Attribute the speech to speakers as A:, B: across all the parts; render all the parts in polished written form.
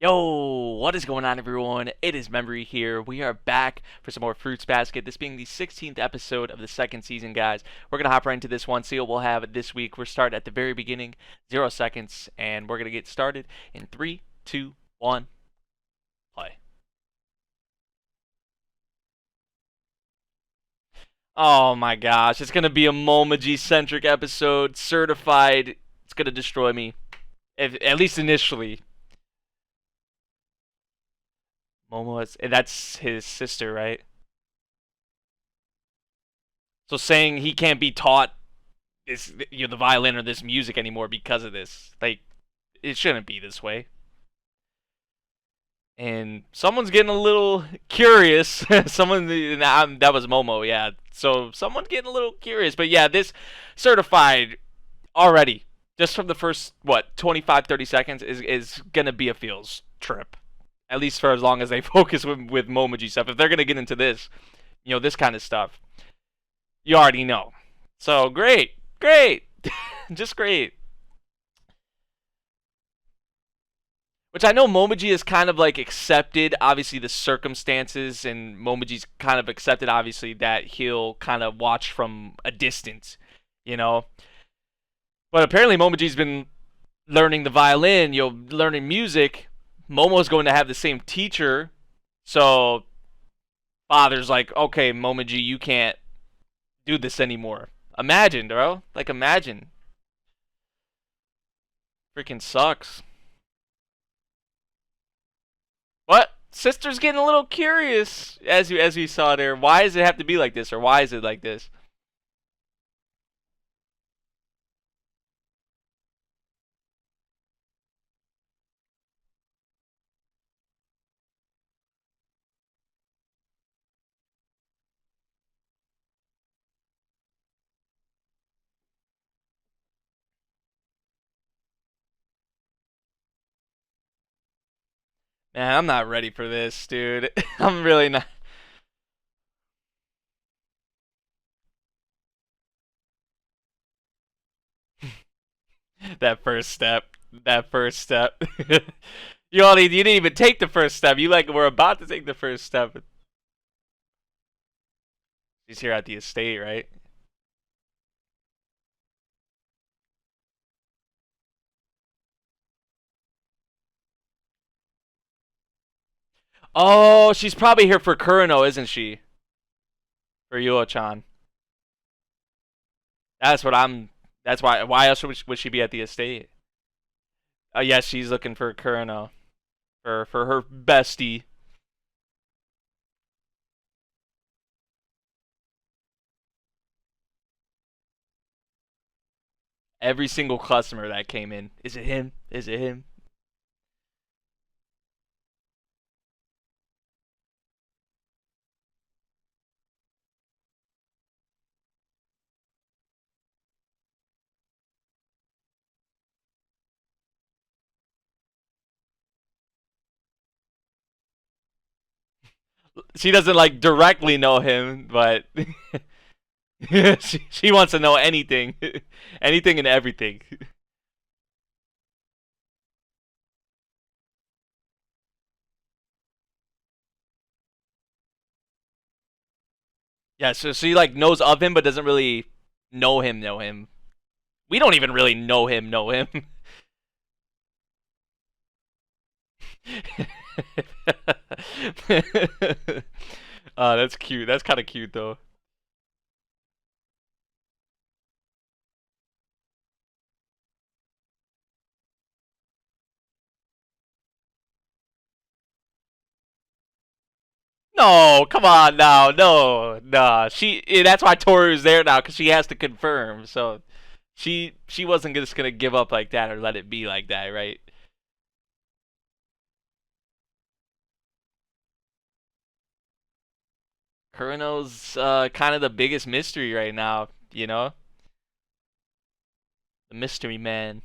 A: Yo, what is going on, everyone? It is Memory here. We are back for some more Fruits Basket. This being the 16th episode of the second season, guys. We're going to hop right into this one. See what we'll have this week. We're starting at the very beginning, 0 seconds, and we're going to get started in 3, 2, 1, play. Oh my gosh, it's going to be a Momiji centric episode. Certified. It's going to destroy me, at least initially. Momo is, that's his sister, right? So saying he can't be taught this, the violin or this music anymore because of this. Like, it shouldn't be this way. And someone's getting a little curious. Someone that was Momo, yeah. So someone's getting a little curious, but yeah, this certified already just from the first 25 30 seconds is gonna be a feels trip. At least for as long as they focus with Momiji stuff. If they're gonna get into this, this kind of stuff, you already know. So great, great, just great. Which I know Momiji is kind of like accepted, obviously, the circumstances, and Momoji's kind of accepted, obviously, that he'll kind of watch from a distance, you know? But apparently, Momoji's been learning the violin, learning music. Momo's going to have the same teacher, so father's like, okay, Momiji, you can't do this anymore. Imagine, bro. Like, imagine. Freaking sucks. But sister's getting a little curious as we saw there. Why does it have to be like this, or why is it like this? Man, I'm not ready for this, dude. I'm really not. That first step. That first step. You didn't even take the first step. You like were about to take the first step. She's here at the estate, right? Oh, she's probably here for Kurino, isn't she? For Yuo-chan. That's what I'm. That's why. Why else would she be at the estate? Yes, she's looking for Kurino for her bestie. Every single customer that came in. Is it him? Is it him? She doesn't like directly know him, but she wants to know anything, anything and everything. Yeah, so she like knows of him, but doesn't really know him. Know him. We don't even really know him. Know him. That's cute. That's kind of cute though. No, come on now. No, nah. That's why Toru's there now because she has to confirm. So she wasn't just gonna give up like that or let it be like that, right? Kurino's kind of the biggest mystery right now. The mystery man.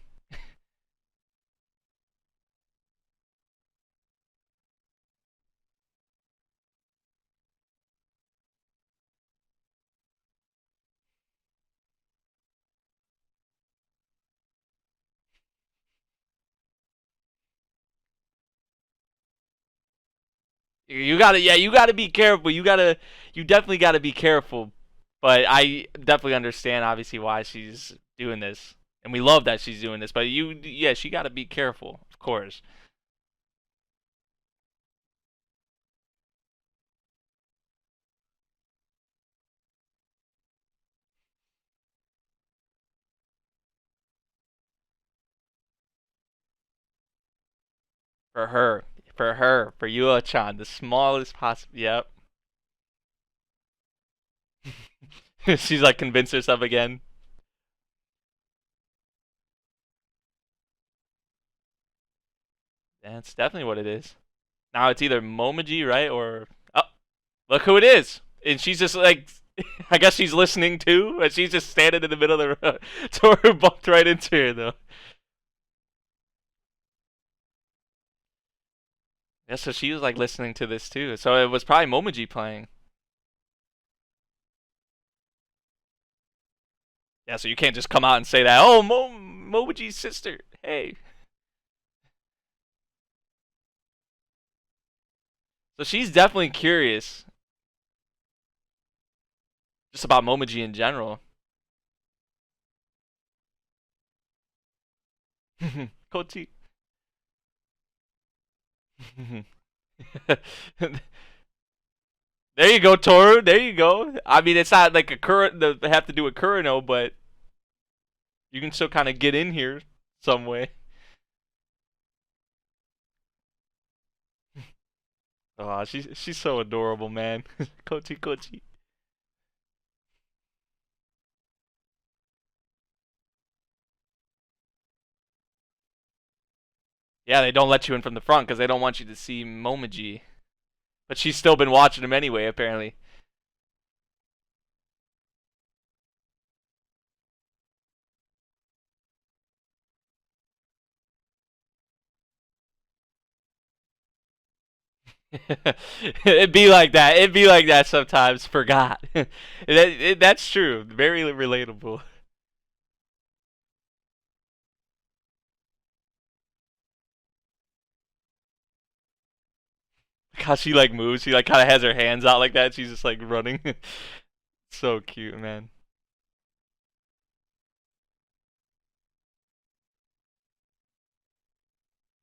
A: You gotta, yeah, you gotta be careful. You definitely gotta be careful. But I definitely understand, obviously, why she's doing this, and we love that she's doing this. But yeah, she gotta be careful, of course. For her, for Yuo-chan, the smallest possible. Yep. She's like convinced herself again. That's definitely what it is. Now it's either Momiji, right, or oh, look who it is, and she's just like, I guess she's listening too, but she's just standing in the middle of the road. Toru bumped right into her though. Yeah, so she was like listening to this too. So it was probably Momiji playing. Yeah, so you can't just come out and say that. Oh, Momoji's sister. Hey. So she's definitely curious just about Momiji in general. Kochi. There you go, Toru. There you go. I mean, it's not like a current. They have to do a Kurino, but you can still kind of get in here some way. Oh, she's so adorable, man. Kochi Kochi. Yeah, they don't let you in from the front because they don't want you to see Momiji. But she's still been watching him anyway, apparently. It'd be like that. It'd be like that sometimes. Forgot. That's true. Very relatable. How she like moves. She like kind of has her hands out like that. She's just like running. So cute, man.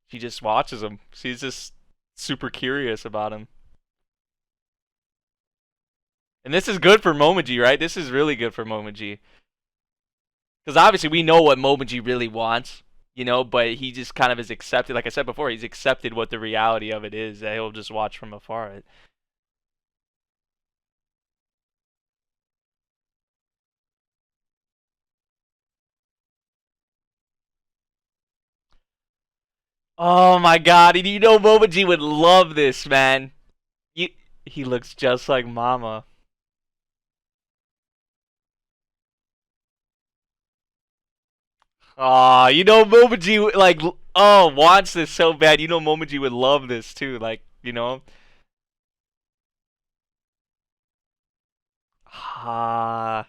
A: She just watches him. She's just super curious about him. And this is good for Momiji, right? This is really good for Momiji. Because obviously we know what Momiji really wants, but he just kind of is accepted. Like I said before, he's accepted what the reality of it is, that he'll just watch from afar. Oh my god, and Momiji would love this, man. He looks just like Mama. Aw, Momiji, like, oh, wants this so bad. Momiji would love this too, like. Ah.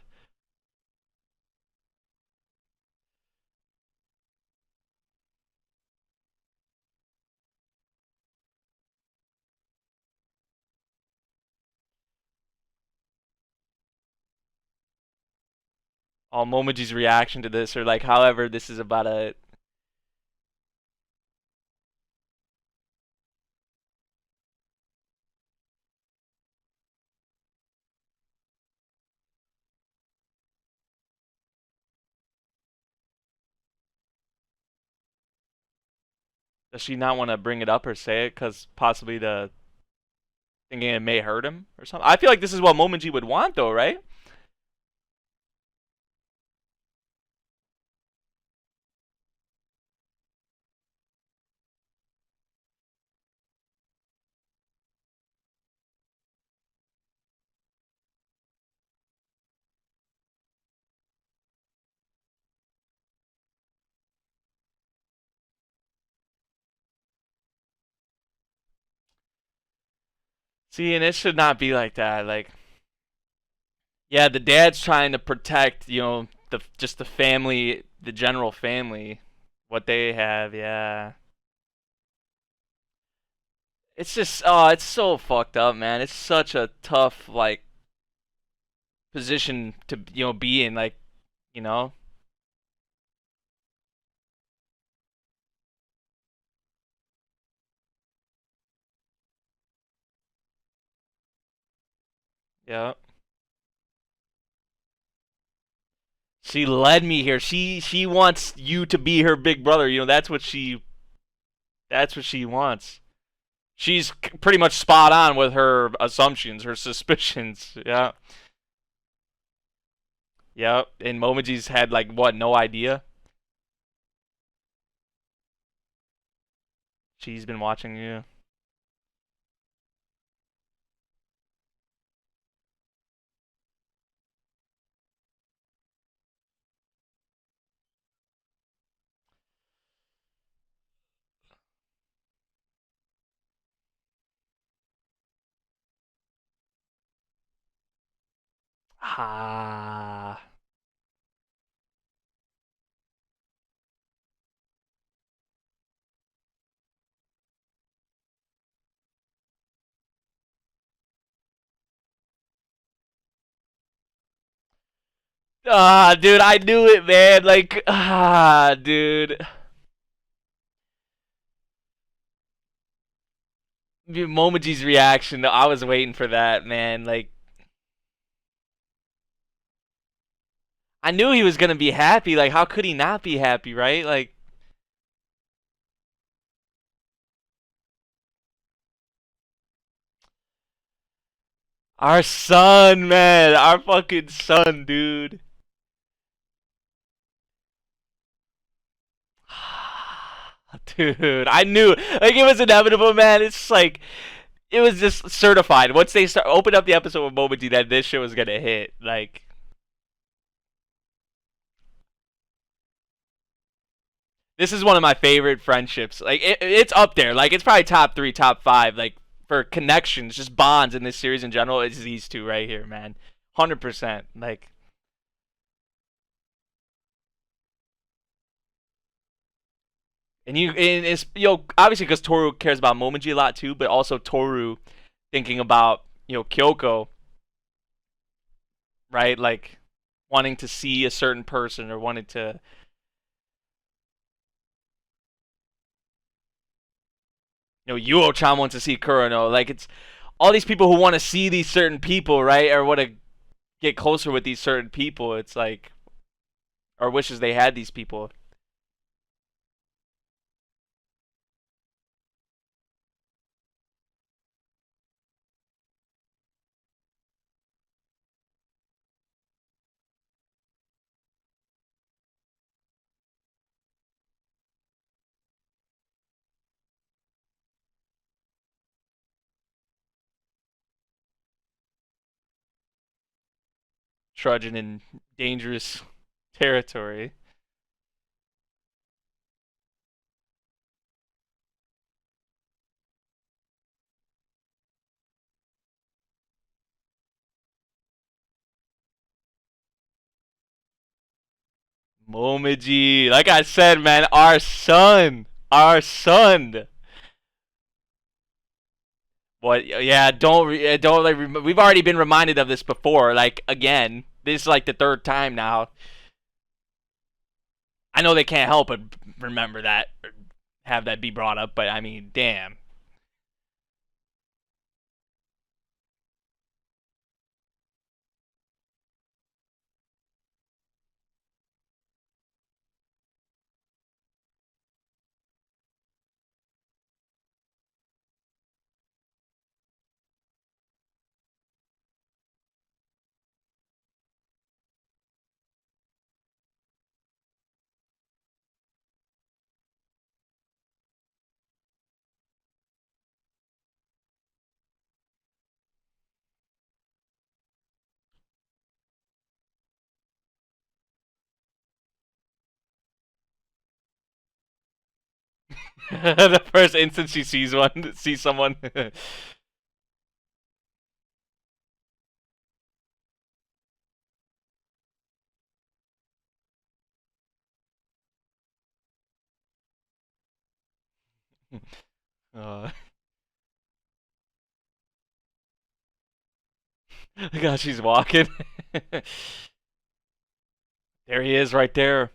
A: All Momoji's reaction to this, or like, however, this is about a. Does she not want to bring it up or say it because possibly the thinking it may hurt him or something? I feel like this is what Momiji would want, though, right? See, and it should not be like that. Like, yeah, the dad's trying to protect, just the family, the general family, what they have. Yeah, It's just oh, it's so fucked up, man. It's such a tough like position to be in, like you know. Yeah. She led me here. She wants you to be her big brother. That's what she wants. She's pretty much spot on with her assumptions, her suspicions. Yeah. Yep. And Momoji's had like what, no idea. She's been watching you. Ah. Ah, dude, I knew it, man. Like, dude. Momoji's reaction, I was waiting for that, man. Like, I knew he was gonna be happy. Like, how could he not be happy, right? Like, our son, man. Our fucking son, dude. Dude, I knew. Like, it was inevitable, man. It's like, it was just certified. Once they opened up the episode with Momiji that this shit was gonna hit. Like, this is one of my favorite friendships. Like, it's up there. Like, it's probably top three, top five. Like, for connections, just bonds in this series in general, it's these two right here, man. 100%. Like, and it's obviously because Toru cares about Momiji a lot too, but also Toru thinking about Kyoko, right? Like wanting to see a certain person or wanting to Yuo-chan wants to see Kurano. Like it's all these people who want to see these certain people, right? Or want to get closer with these certain people. It's like or wishes they had these people. Trudging in dangerous territory. Momiji, like I said, man, our son. What? Yeah, don't like. We've already been reminded of this before. Like again, this is like the third time now. I know they can't help but remember that, or have that be brought up. But I mean, damn. The first instance she sees someone. uh, Look how she's walking. There he is, right there.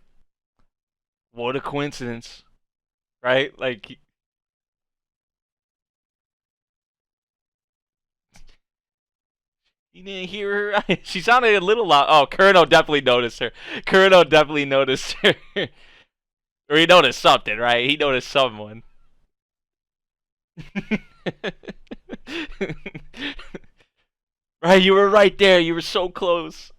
A: What a coincidence, right? Like you didn't hear her. She sounded a little loud. Oh, Kurno definitely noticed her. Kurno definitely noticed her. Or he noticed something, right? He noticed someone. Right, you were right there. You were so close.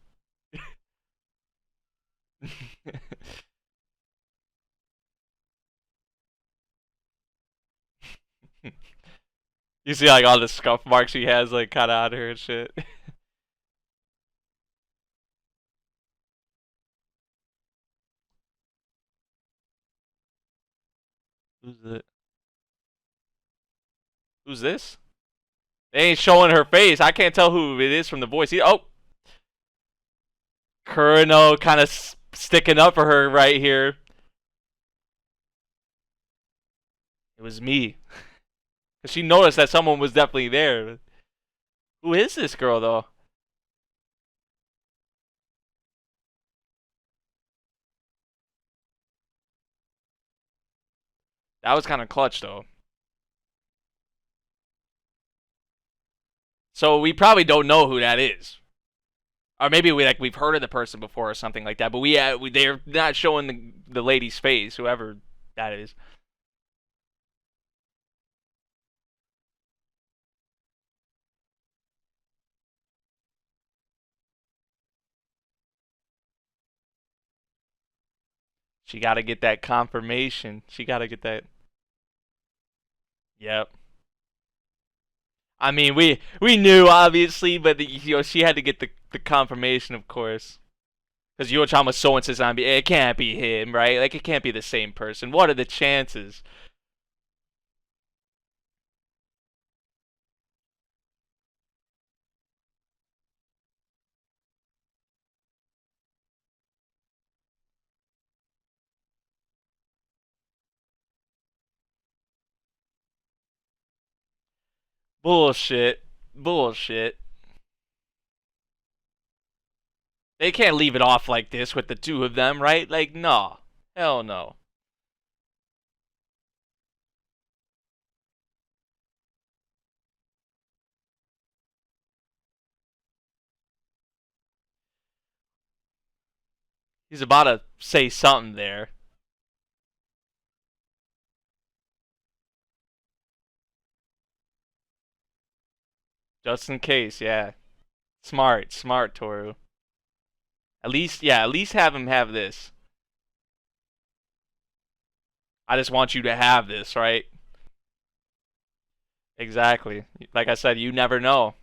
A: You see like all the scuff marks she has like kind of on her and shit. Who's it? Who's this? They ain't showing her face. I can't tell who it is from the voice. Oh, Kurino kind of sticking up for her right here. It was me. Cause she noticed that someone was definitely there. Who is this girl though? That was kind of clutch though. So we probably don't know who that is. Or maybe we've heard of the person before or something like that. But they're not showing the lady's face, whoever that is. She got to get that confirmation. She got to get that. Yep. I mean, we knew obviously, but she had to get the confirmation, of course. Because Yochama was so insistent on it can't be him, right? Like it can't be the same person. What are the chances? Bullshit. Bullshit. They can't leave it off like this with the two of them, right? Like, no. Hell no. He's about to say something there. Just in case, yeah. Smart, smart, Toru. At least have him have this. I just want you to have this, right? Exactly. Like I said, you never know.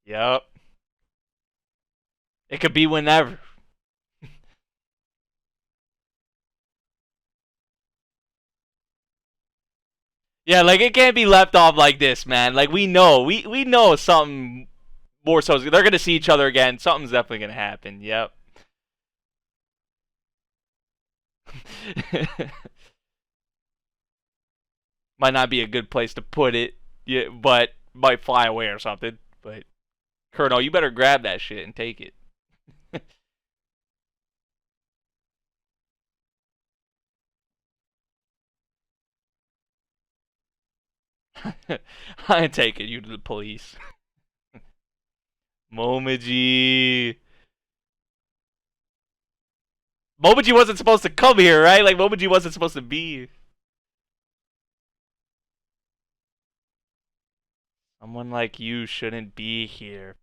A: Yep. It could be whenever. Yeah, like it can't be left off like this, man. Like we know something more so. They're gonna see each other again. Something's definitely gonna happen. Yep. Might not be a good place to put it, yeah, but might fly away or something. But Colonel, you better grab that shit and take it. I ain't taking you to the police. Momiji. Momiji wasn't supposed to come here, right? Like Momiji wasn't supposed to be. Someone like you shouldn't be here.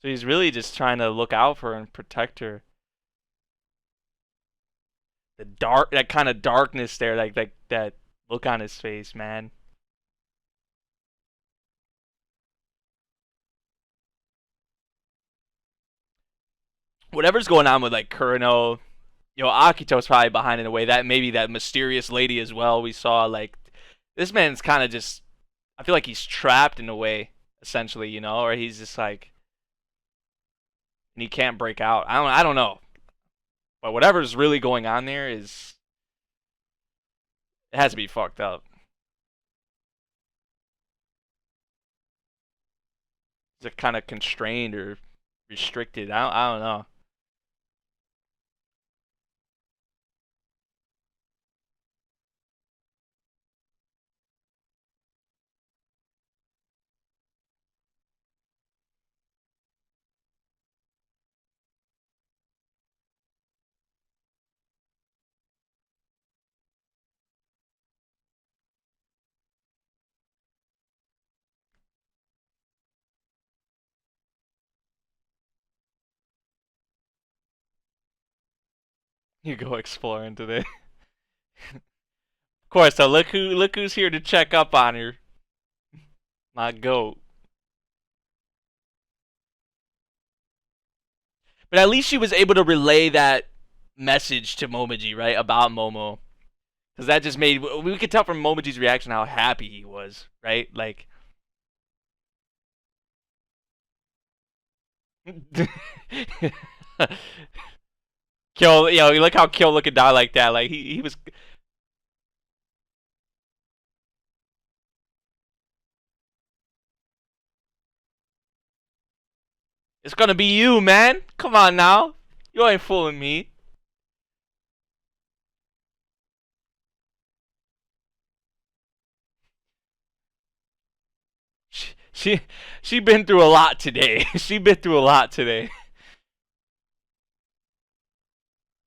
A: So he's really just trying to look out for her and protect her. The dark, that kind of darkness there, like that look on his face, man. Whatever's going on with like Kurino, Akito's probably behind in a way. That maybe that mysterious lady as well. We saw like this man's kind of just. I feel like he's trapped in a way, essentially, or he's just like, and he can't break out. I don't know, but whatever's really going on there is, it has to be fucked up. Is it kind of constrained or restricted? I don't know. You go exploring today. Of course. So look who's here to check up on her. My goat. But at least she was able to relay that message to Momiji, right, about Momo. Because that just made, we could tell from Momoji's reaction how happy he was, right? Like, Kyo, look how Kyo looking down like that. Like he was. It's gonna be you, man. Come on now, you ain't fooling me. She she been through a lot today. She been through a lot today.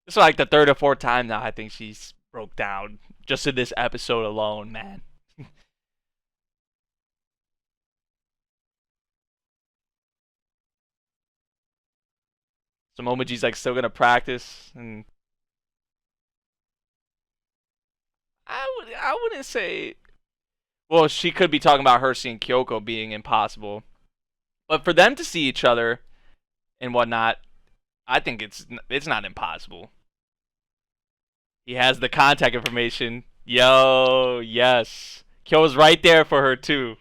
A: It's like the third or fourth time now. I think she's broke down just in this episode alone, man. So Momoji's like still gonna practice, and I wouldn't say. Well, she could be talking about her seeing Kyoko being impossible, but for them to see each other and whatnot, I think it's not impossible. He has the contact information. Yo, yes. Kyo's right there for her too.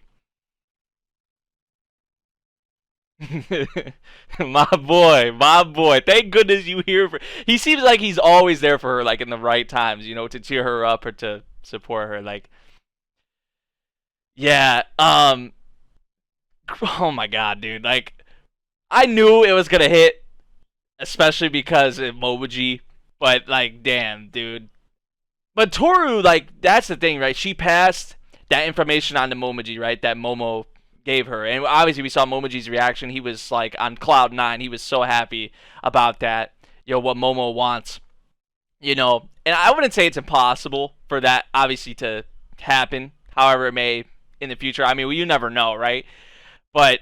A: My boy. Thank goodness you here for. He seems like he's always there for her, like in the right times, to cheer her up or to support her. Like, yeah. Oh my god, dude. Like, I knew it was gonna hit, especially because of Momoji. But like, damn, dude. But Toru, like, that's the thing, right? She passed that information on to Momiji, right? That Momo gave her. And obviously we saw Momoji's reaction. He was like on cloud nine. He was so happy about that. What Momo wants. And I wouldn't say it's impossible for that obviously to happen. However it may in the future. I mean, well, you never know, right? But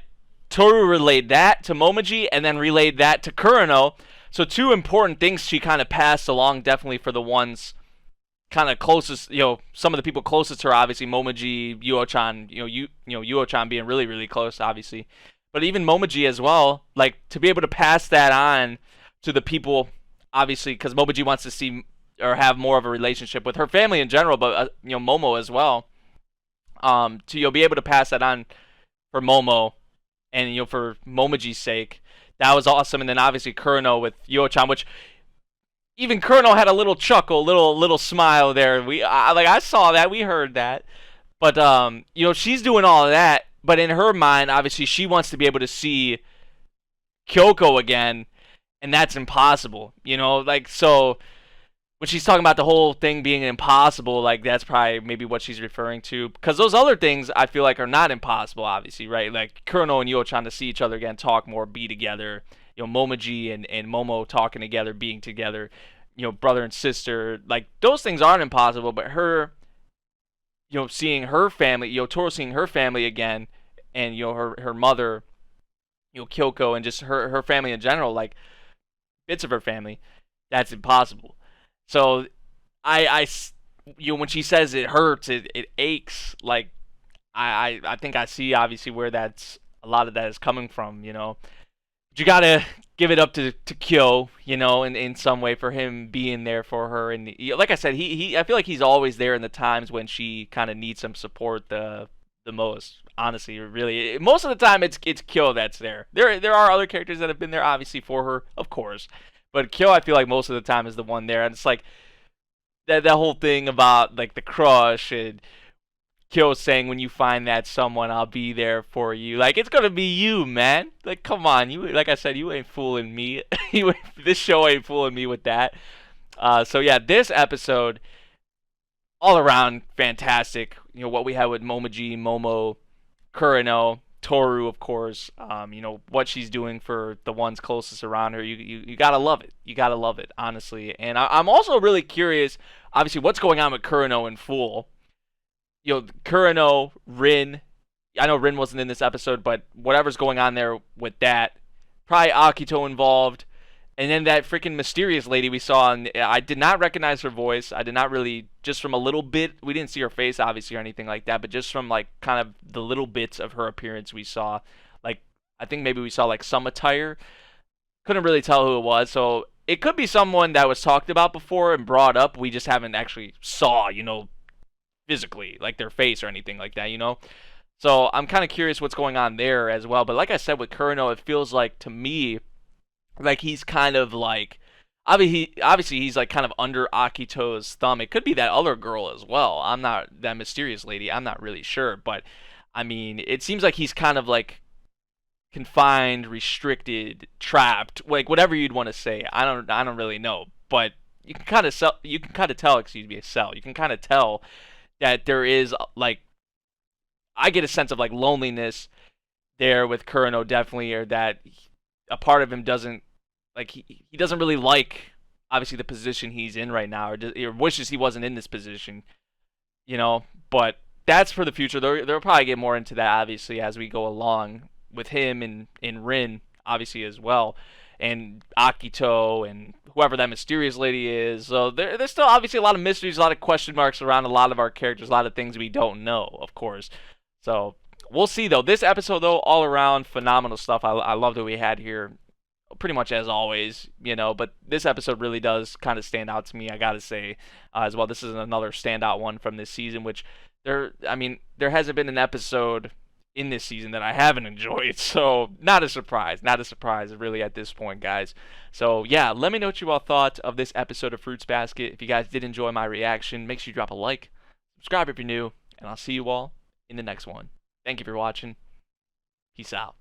A: Toru relayed that to Momiji and then relayed that to Kurano. So two important things she kind of passed along definitely for the ones kind of closest, some of the people closest to her, obviously Momiji, Yuo-chan, Yuo-chan being really, really close, obviously, but even Momiji as well, like to be able to pass that on to the people, obviously, because Momiji wants to see or have more of a relationship with her family in general, but Momo as well, to be able to pass that on for Momo and for Momoji's sake, that was awesome. And then obviously Kurano with Yuo-chan, which even Colonel had a little chuckle, little smile there. I saw that, we heard that, but she's doing all of that. But in her mind, obviously, she wants to be able to see Kyoko again, and that's impossible. So when she's talking about the whole thing being impossible, like that's probably maybe what she's referring to. Because those other things I feel like are not impossible, obviously, right? Like Colonel and Yuo trying to see each other again, talk more, be together. Momiji and Momo talking together, being together, brother and sister, like those things aren't impossible, but her, seeing her family, Toru seeing her family again, and her mother, Kyoko, and just her family in general, like bits of her family, that's impossible. So I when she says it hurts, it aches, like I think I see obviously where that's a lot of that is coming from, you gotta give it up to Kyo, in some way for him being there for her. And like I said, he I feel like he's always there in the times when she kind of needs some support the most. Honestly, really, most of the time it's Kyo that's there. There are other characters that have been there obviously for her, of course, but Kyo I feel like most of the time is the one there. And it's like that whole thing about like the crush and Kyo saying, when you find that someone, I'll be there for you. Like, it's gonna be you, man. Like, come on, you. Like I said, you ain't fooling me. This show ain't fooling me with that. So yeah, this episode all around fantastic. What we had with Momiji, Momo, Kurino, Toru, of course. What she's doing for the ones closest around her. You gotta love it. You gotta love it, honestly. And I'm also really curious, obviously, what's going on with Kurino in Fool. Kurino, Rin. I know Rin wasn't in this episode, but whatever's going on there with that, probably Akito involved. And then that freaking mysterious lady we saw, and I did not recognize her voice. I did not really, just from a little bit, we didn't see her face, obviously, or anything like that, but just from, like, kind of the little bits of her appearance we saw. Like, I think maybe we saw, like, some attire. Couldn't really tell who it was, so it could be someone that was talked about before and brought up. We just haven't actually saw, physically, like, their face or anything like that. So I'm kind of curious what's going on there as well. But like I said, with Kurino, it feels like, to me, like he's kind of like, obviously he's like kind of under Akito's thumb. It could be that other girl as well. I'm not, that mysterious lady. I'm not really sure, but I mean, it seems like he's kind of like confined, restricted, trapped, like whatever you'd want to say. I don't really know, but you can kind of tell, excuse me, you can kind of tell that there is, like, I get a sense of like loneliness there with Kurino, definitely, or that a part of him doesn't, like, he doesn't really like, obviously, the position he's in right now, or wishes he wasn't in this position. But that's for the future. They'll probably get more into that, obviously, as we go along with him and Rin, obviously, as well, and Akito and whoever that mysterious lady is. So there's still obviously a lot of mysteries, a lot of question marks around a lot of our characters, a lot of things we don't know, of course. So we'll see, though. This episode, though, all around phenomenal stuff. I love that we had here, pretty much as always. But this episode really does kind of stand out to me, I gotta say, as well. This is another standout one from this season, which there hasn't been an episode in this season that I haven't enjoyed. So not a surprise, really, at this point, guys. So yeah, let me know what you all thought of this episode of Fruits Basket. If you guys did enjoy my reaction, make sure you drop a like, subscribe if you're new, and I'll see you all in the next one. Thank you for watching. Peace out.